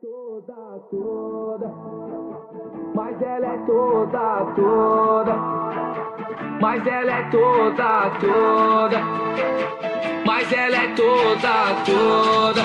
toda, mas ela é toda, mas ela é toda, mas ela é toda.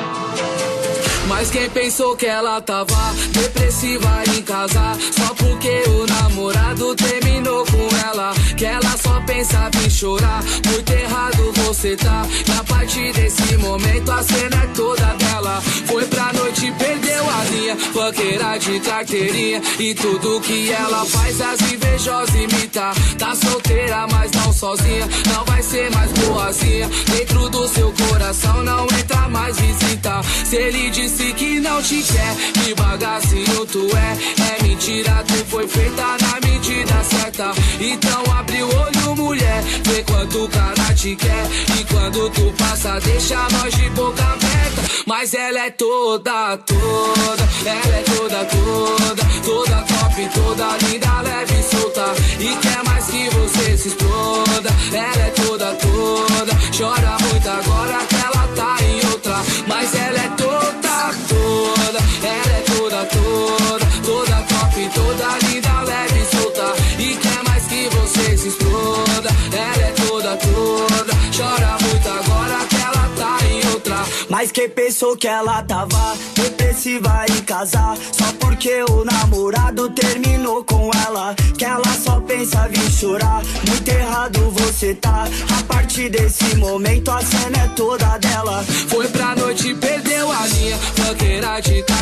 Mas quem pensou que ela tava depressiva em casa só porque o namorado terminou com ela? Que ela só pensava em chorar, muito errado você tá. E a partir desse momento a cena é toda dela. Foi pra noite, perdeu a linha, funkeira de carteirinha. E tudo que ela faz as invejosas imitar. Tá solteira, mas não sozinha, não vai ser mais boazinha. Dentro do seu coração não entra mais visita. Se ele disse que não te quer, que bagacinho tu é mentira, tu foi feita na medida certa. Então abre o olho, mulher, vê quanto o cara te quer. E quando tu passa, deixa nós de boca aberta. Mas ela é toda, ela é toda top, toda linda, leve e solta. E quer mais que você se exploda. Ela é toda, chora muito agora que ela tá em outra. Mas ela é toda, ela é toda top, toda linda, leve e solta. E quer mais que você se exploda. Ela é toda, chora muito agora que ela tá em outra. Mas quem pensou que ela tava depressiva em casa só porque o namorado terminou com ela? Que ela só pensava em chorar, muito errado você tá. A partir desse momento a cena é toda dela. Foi pra noite, perdeu a linha, funkeira de carteirinha.